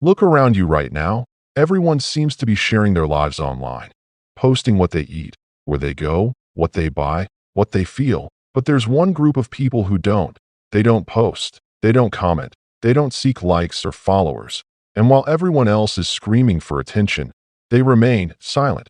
Look around you right now. Everyone seems to be sharing their lives online, posting what they eat, where they go, what they buy, what they feel. But there's one group of people who don't. They don't post. They don't comment. They don't seek likes or followers. And while everyone else is screaming for attention, they remain silent.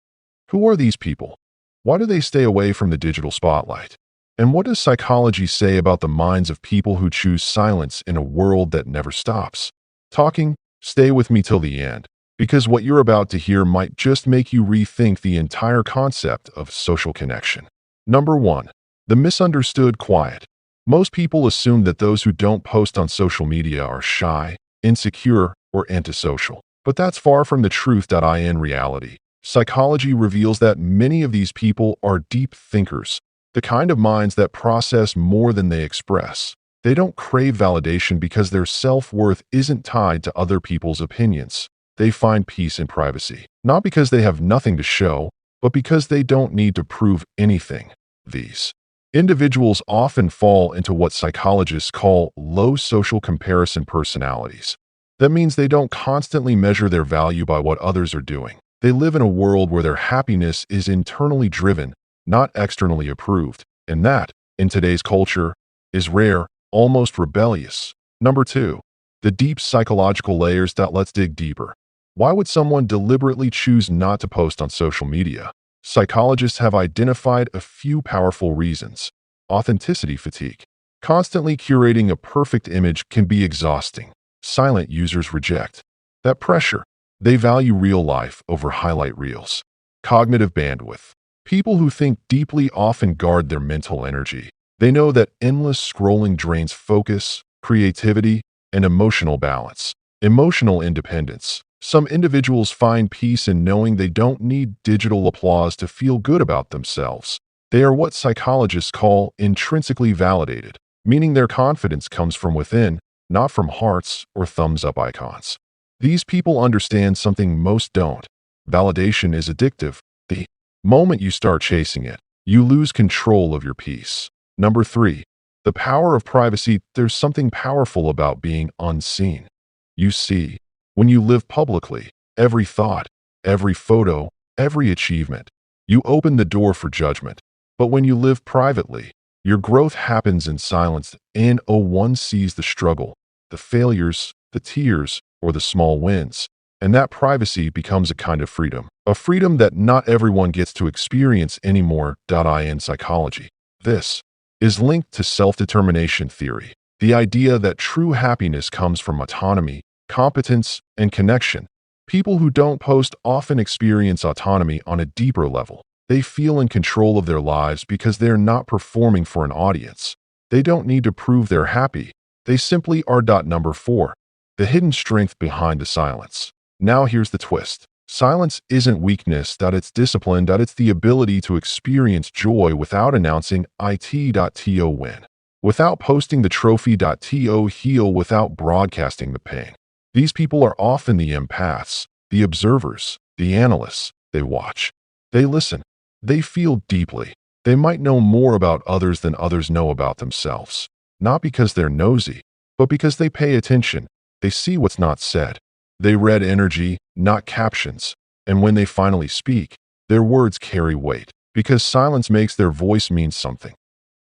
Who are these people? Why do they stay away from the digital spotlight? And what does psychology say about the minds of people who choose silence in a world that never stops? Talking, stay with me till the end, because what you're about to hear might just make you rethink the entire concept of social connection. Number 1. The misunderstood quiet. Most people assume that those who don't post on social media are shy, insecure, or antisocial. But that's far from the truth. In reality, psychology reveals that many of these people are deep thinkers, the kind of minds that process more than they express. They don't crave validation because their self-worth isn't tied to other people's opinions. They find peace in privacy, not because they have nothing to show, but because they don't need to prove anything. These individuals often fall into what psychologists call low social comparison personalities. That means they don't constantly measure their value by what others are doing. They live in a world where their happiness is internally driven, not externally approved. And that, in today's culture, is rare, almost rebellious. Number 2. The deep psychological layers. Let's dig deeper. Why would someone deliberately choose not to post on social media? Psychologists have identified a few powerful reasons. Authenticity fatigue. Constantly curating a perfect image can be exhausting. Silent users reject that pressure. They value real life over highlight reels. Cognitive bandwidth. People who think deeply often guard their mental energy. They know that endless scrolling drains focus, creativity, and emotional balance. Emotional independence. Some individuals find peace in knowing they don't need digital applause to feel good about themselves. They are what psychologists call intrinsically validated, meaning their confidence comes from within, not from hearts or thumbs-up icons. These people understand something most don't. Validation is addictive. The moment you start chasing it, you lose control of your peace. Number 3. The power of privacy. There's something powerful about being unseen. You see, when you live publicly, every thought, every photo, every achievement, you open the door for judgment. But when you live privately, your growth happens in silence. No one sees the struggle, the failures, the tears, or the small wins. And that privacy becomes a kind of freedom. A freedom that not everyone gets to experience anymore. In psychology, this is linked to self-determination theory, the idea that true happiness comes from autonomy, competence, and connection. People who don't post often experience autonomy on a deeper level. They feel in control of their lives because they're not performing for an audience. They don't need to prove they're happy. They simply are. Number 4. The hidden strength behind the silence. Now here's the twist. Silence isn't weakness. It's discipline. It's the ability to experience joy without announcing it. Win. Without posting the trophy. Heal without broadcasting the pain. These people are often the empaths, the observers, the analysts. They watch. They listen. They feel deeply. They might know more about others than others know about themselves. Not because they're nosy, but because they pay attention. They see what's not said. They read energy, not captions. And when they finally speak, their words carry weight, because silence makes their voice mean something.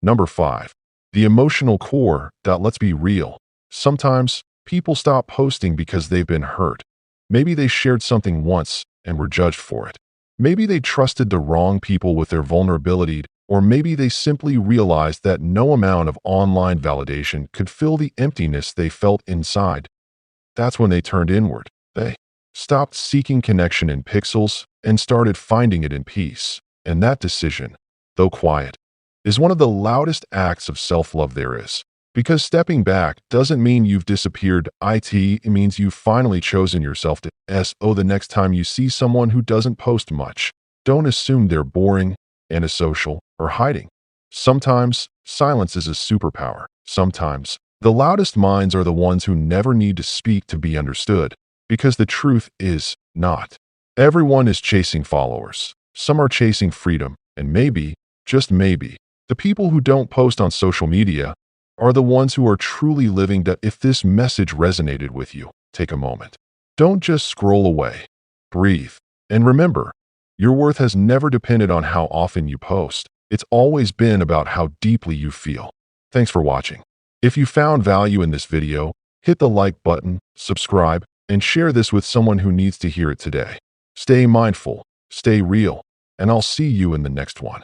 Number 5. The emotional core. Let's be real. Sometimes, people stop posting because they've been hurt. Maybe they shared something once and were judged for it. Maybe they trusted the wrong people with their vulnerability, or maybe they simply realized that no amount of online validation could fill the emptiness they felt inside. That's when they turned inward. They stopped seeking connection in pixels and started finding it in peace. And that decision, though quiet, is one of the loudest acts of self-love there is. Because stepping back doesn't mean you've disappeared. It means you've finally chosen yourself to the next time you see someone who doesn't post much, don't assume they're boring, antisocial, or hiding. Sometimes, silence is a superpower. Sometimes, the loudest minds are the ones who never need to speak to be understood. Because the truth is, not everyone is chasing followers. Some are chasing freedom, and maybe, just maybe, the people who don't post on social media are the ones who are truly living. If this message resonated with you, take a moment. Don't just scroll away. Breathe. And remember, your worth has never depended on how often you post. It's always been about how deeply you feel. Thanks for watching. If you found value in this video, hit the like button, subscribe, and share this with someone who needs to hear it today. Stay mindful, stay real, and I'll see you in the next one.